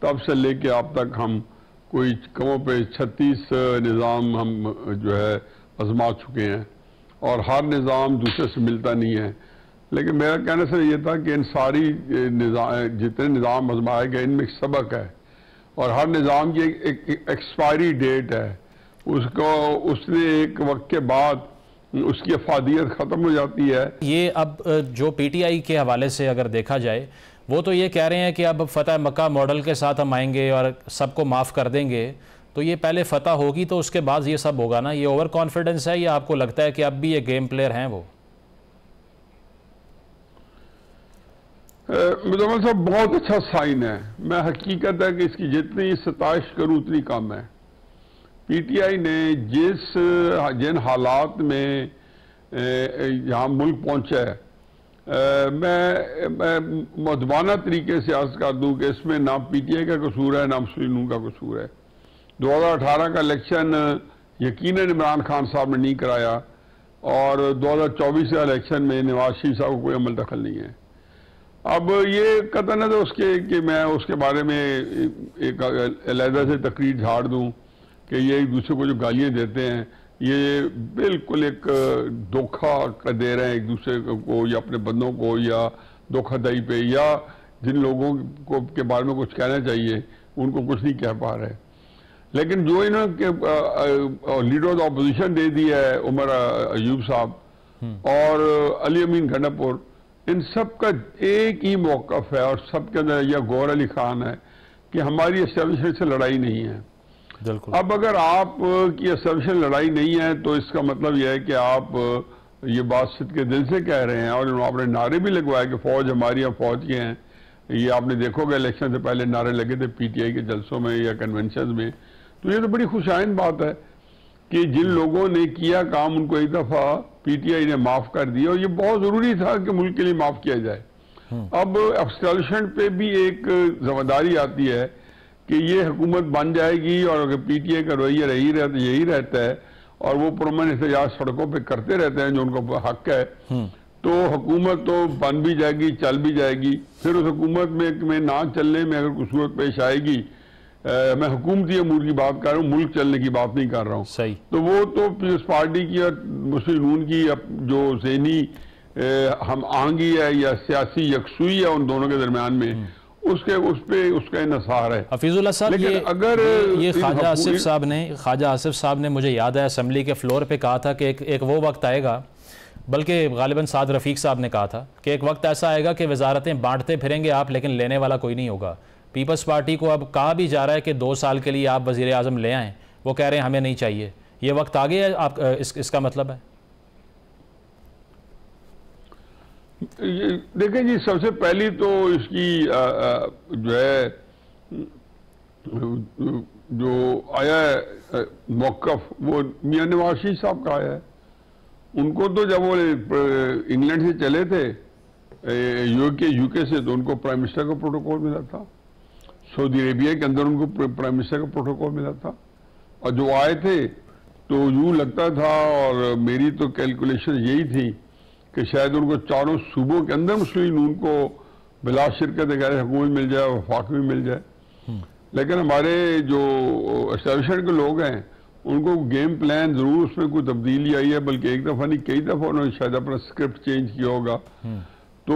तब से लेके अब तक हम कोई कमों पे 36 निज़ाम हम जो है आजमा चुके हैं, और हर निज़ाम दूसरे से मिलता नहीं है। लेकिन मेरा कहने से ये था कि इन सारी जितने निज़ाम आजमाए गए इनमें एक सबक है, और हर निज़ाम की एक एक्सपायरी डेट है। उसको उसने एक वक्त के बाद उसकी अफादियत ख़त्म हो जाती है। ये अब जो PTI के हवाले से अगर देखा जाए, वो तो ये कह रहे हैं कि अब फ़तह मक्का मॉडल के साथ हम आएंगे और सबको माफ़ कर देंगे। तो ये पहले फ़तह होगी तो उसके बाद ये सब होगा ना? ये ओवर कॉन्फिडेंस है या आपको लगता है कि अब भी ये गेम प्लेयर हैं वो? मुजम्मिल साहब, बहुत अच्छा साइन है। मैं हकीकत है कि इसकी जितनी सताइश करूँ उतनी कम है। PTI ने जिन हालात में यहाँ मुल्क पहुँचा है, मैं मदवाना तरीके से अर्ज कर दूँ कि इसमें ना PTI का कसूर है ना मुस्लिम का कसूर है। 2018 का इलेक्शन यकीनन इमरान खान साहब ने नहीं कराया, और 2024 का इलेक्शन में नवाज शरीफ साहब को कोई अमल दखल नहीं है। अब ये कतन है तो उसके कि मैं उसके बारे में एक अलहदा से तकरीर झाड़ दूँ कि ये एक दूसरे को जो गालियाँ देते हैं, ये बिल्कुल एक धोखा कर दे रहे हैं एक दूसरे को, या अपने बंदों को, या धोखाधड़ी पे, या जिन लोगों को के बारे में कुछ कहना चाहिए उनको कुछ नहीं कह पा रहे। लेकिन जो इन्होंने लीडर ऑफ द अपोजिशन दे दिया है, उमर अयूब साहब और अली अमीन गंडापुर, इन सब का एक ही मौक़िफ़ है और सबके अंदर, या गौर अली खान है, कि हमारी एस्टेब्लिशमेंट से लड़ाई नहीं है। अब अगर आप की एस्टेब्लिशमेंट लड़ाई नहीं है तो इसका मतलब यह है कि आप ये बात सिद्ध के दिल से कह रहे हैं, और आपने नारे भी लगवाए कि फौज हमारी, या फौज के हैं। ये आपने देखोगे इलेक्शन से पहले नारे लगे थे पीटीआई के जलसों में या कन्वेंशन में। तो ये तो बड़ी खुशाइन बात है कि जिन लोगों ने किया काम उनको एक दफा पीटीआई ने माफ कर दिया, और ये बहुत जरूरी था कि मुल्क के लिए माफ किया जाए। अब एस्टेब्लिशमेंट पे भी एक जिम्मेदारी आती है कि ये हुकूमत बन जाएगी, और अगर पीटीआई का रवैया यही रहता है और वो पुरअमन एहतजाज सड़कों पे करते रहते हैं जो उनको हक है, तो हुकूमत तो बन भी जाएगी, चल भी जाएगी। फिर उस हुकूमत में ना चलने में अगर कुछ सूरत पेश आएगी, मैं हुकूमती अमूर की बात कर रहा हूँ, मुल्क चलने की बात नहीं कर रहा हूँ, सही, तो वो तो पीपल्स पार्टी की और मुस्लिम नून की जो ज़हनी हम आंगी है या सियासी यकसुई है उन दोनों के दरमियान में, उसका इन्हिसार है। हफीजुल्लाह साहब, ये अगर ये ख्वाजा आसिफ साहब ने मुझे याद है असेंबली के फ्लोर पे कहा था कि एक वो वक्त आएगा, बल्कि गालिबन साद रफ़ीक साहब ने कहा था कि एक वक्त ऐसा आएगा कि वजारतें बांटते फिरेंगे आप, लेकिन लेने वाला कोई नहीं होगा। पीपल्स पार्टी को अब कहा भी जा रहा है कि 2 साल के लिए आप वज़ीर आज़म ले आएँ, वो कह रहे हैं हमें नहीं चाहिए। ये वक्त आ गया है, आप इसका मतलब है? देखें जी, सबसे पहली तो इसकी जो है जो आया है मौक़िफ़, वो मियां नवाज शरीफ साहब का आया है। उनको तो जब वो इंग्लैंड से चले थे यूके से, तो उनको प्राइम मिनिस्टर का प्रोटोकॉल मिला था। सऊदी अरेबिया के अंदर उनको प्राइम मिनिस्टर का प्रोटोकॉल मिला था, और जो आए थे तो यूँ लगता था, और मेरी तो कैलकुलेशन यही थी कि शायद उनको चारों सूबों के अंदर मुस्लिम नून को बिला शिरकत गैर हुकूमत मिल जाए, वफाक भी मिल जाए। लेकिन हमारे जो एस्टेब्लिशमेंट के लोग हैं उनको गेम प्लान जरूर उसमें कोई तब्दीली आई है, बल्कि एक दफ़ा नहीं कई दफ़ा उन्होंने शायद अपना स्क्रिप्ट चेंज किया होगा। तो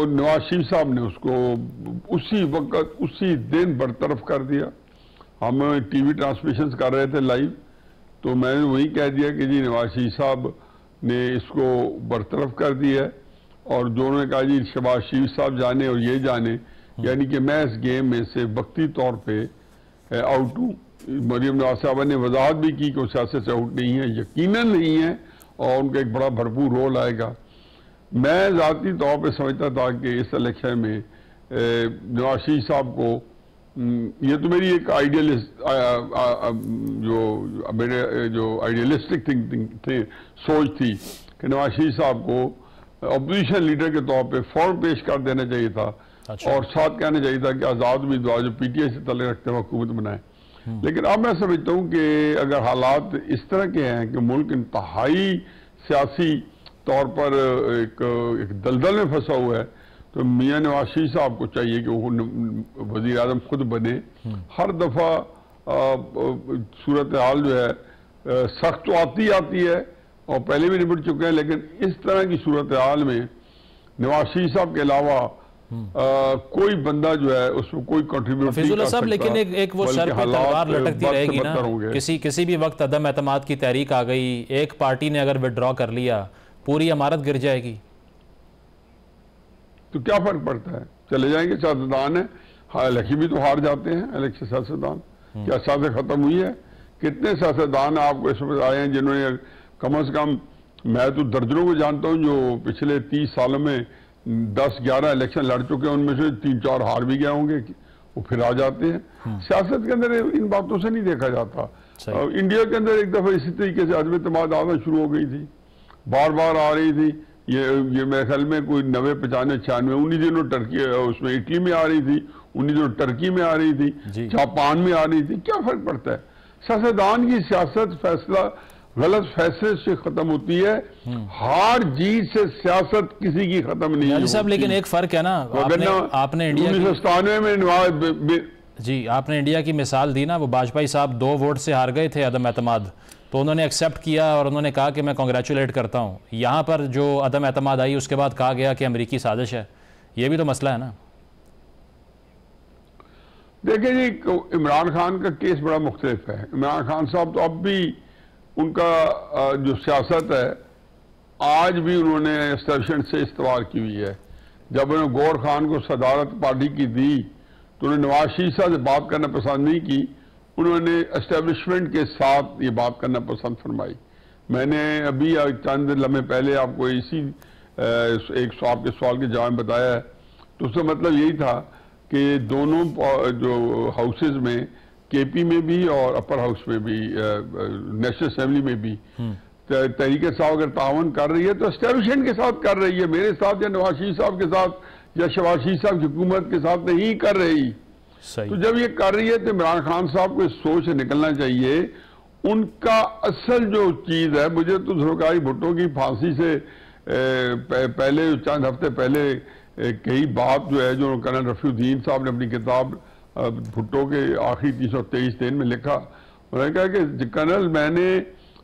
नवाज शरीफ साहब ने उसको उसी वक्त उसी दिन बरतरफ कर दिया। हम टीवी ट्रांसमिशन कर रहे थे लाइव, तो मैंने वही कह दिया कि जी नवाज शरीफ साहब ने इसको बरतरफ कर दिया है, और जो उन्होंने कहा जी शहबाज शरीफ साहब जाने और ये जाने, यानी कि मैं इस गेम में से वक्ती तौर पे आउट हूँ। मरीम नवाज साहबा ने वजाहत भी की कि वो सियासत से आउट नहीं है, यकीनन नहीं है, और उनका एक बड़ा भरपूर रोल आएगा। मैं ज़ाती तौर पे समझता था कि इस इलेक्शन में नवाज शरीफ साहब को, ये तो मेरी एक आइडियलिस्टिक थिंकिंग सोच थी कि नवाज शरीफ साहब को अपोजिशन लीडर के तौर पे फॉर्म पेश कर देना चाहिए था। अच्छा। और साथ कहना चाहिए था कि आज़ाद उम्मीदवार जो पीटीआई से तल्लुक़ रखते हैं हुकूमत बनाए। लेकिन अब मैं समझता हूँ कि अगर हालात इस तरह के हैं कि मुल्क इंतहाई सियासी तौर पर एक दलदल में फंसा हुआ है, तो मियां नवाज शरीफ साहब को चाहिए कि वो वज़ीर आज़म खुद बने। हर दफ़ा सूरत हाल जो है सख्त तो आती है और पहले भी निपट चुके हैं, लेकिन इस तरह की सूरत हाल में नवाज शरीफ साहब के अलावा कोई बंदा जो है उसमें कोई कंट्रीब्यूट नहीं कर सकता। लेकिन एक वो सर पे तलवार लटकती रहेगी ना, किसी भी वक्त अदम एतमाद की तहरीक आ गई, एक पार्टी ने अगर विड्रॉ कर लिया, पूरी इमारत गिर जाएगी। तो क्या फर्क पड़ता है, चले जाएंगे, सियासतदान है। हाँ, इलेक्शन भी तो हार जाते हैं, इलेक्शन सियासतदान। क्या सियासत खत्म हुई है? कितने सियासतदान आपको इस वक्त आए हैं जिन्होंने कम अज कम, मैं तो दर्जनों को जानता हूँ जो पिछले 30 सालों में 10-11 इलेक्शन लड़ चुके हैं, उनमें से 3-4 हार भी गए होंगे, वो फिर आ जाते हैं। सियासत के अंदर इन बातों से नहीं देखा जाता। इंडिया के अंदर एक दफा इसी तरीके से अदम एतमाद आना शुरू हो गई थी, बार बार आ रही थी। ये मेरे ख्याल में कोई 90, 95, 96 उन्हीं दिनों टर्की उसमें इटली में आ रही थी, उन्हीं दिनों टर्की में आ रही थी, जापान में आ रही थी। क्या फर्क पड़ता है? सियासतदान की सियासत फैसला गलत फैसले से खत्म होती है, हार जीत से सियासत किसी की खत्म नहीं होती। साहब, लेकिन एक फर्क है ना, आपने इंडिया 1997 में जी आपने इंडिया की मिसाल दी ना, वो वाजपेयी साहब 2 वोट से हार गए थे अदम एतमाद, तो उन्होंने एक्सेप्ट किया और उन्होंने कहा कि मैं कॉन्ग्रेचुलेट करता हूँ। यहाँ पर जो अदम एतमाद आई उसके बाद कहा गया कि अमेरिकी साजिश है, ये भी तो मसला है ना। देखिए जी, इमरान खान का केस बड़ा मुख्तलिफ है। इमरान खान साहब तो अब भी उनका जो सियासत है आज भी उन्होंने एस्टेब्लिशमेंट से इस्तेमाल की हुई है। जब उन्होंने गौर खान को सदारत पार्टी की दी तो उन्होंने नवाज शरीफ साहब से बात करना पसंद नहीं की, उन्होंने एस्टेब्लिशमेंट के साथ ये बात करना पसंद फरमाई। मैंने अभी चंद लम्हे पहले आपको इसी एक आपके सवाल के जवाब में बताया है। तो उसका मतलब यही था कि दोनों जो हाउसेज में, केपी में भी और अपर हाउस में भी, नेशनल असेंबली में भी तहरीक इंसाफ अगर तावन कर रही है तो एस्टेब्लिशमेंट के साथ कर रही है, मेरे साथ या नवाज शरीफ साहब के साथ या शहबाज शरीफ साहब की हुकूमत के साथ नहीं कर रही। तो जब ये कर रही है तो इमरान खान साहब को इस सोच से निकलना चाहिए। उनका असल जो चीज है, मुझे तो जुल्फ़िकार भुट्टो की फांसी से पहले चंद हफ्ते पहले कई बात जो है, जो कर्नल रफीउद्दीन साहब ने अपनी किताब भुट्टो के आखिरी 323 दिन में लिखा, उन्होंने कहा कि कर्नल मैंने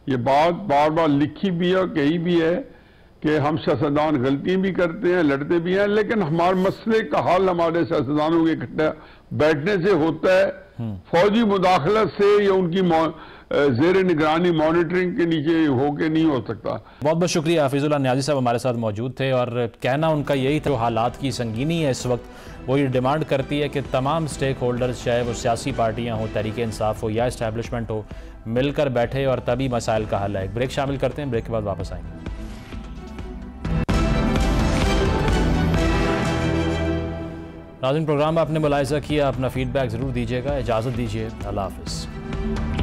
ये बात बार बार लिखी भी है और कही भी है कि हम सियासतदान गलतियां भी करते हैं, लड़ते भी हैं, लेकिन हमारे मसले का हल हमारे सियासतदानों के इकट्ठा बैठने से होता है, फौजी मुदाखलत से या उनकी ज़ेर निगरानी मॉनिटरिंग के नीचे होके नहीं हो सकता। बहुत बहुत शुक्रिया। हफीजुल्लाह नियाज़ी साहब हमारे साथ मौजूद थे और कहना उनका यही था, जो हालात की संगीनी है इस वक्त वो ये डिमांड करती है कि तमाम स्टेक होल्डर्स, चाहे वो सियासी पार्टियाँ हों, तहरीक इंसाफ हो या इस्टेब्लिशमेंट हो, मिलकर बैठे और तभी मसाइल का हल है। एक ब्रेक शामिल करते हैं, ब्रेक के बाद वापस आएंगे। नाज़रीन, प्रोग्राम आपने मुलाहिज़ा किया, अपना फीडबैक ज़रूर दीजिएगा। इजाज़त दीजिए, अल्लाह हाफ़िज़।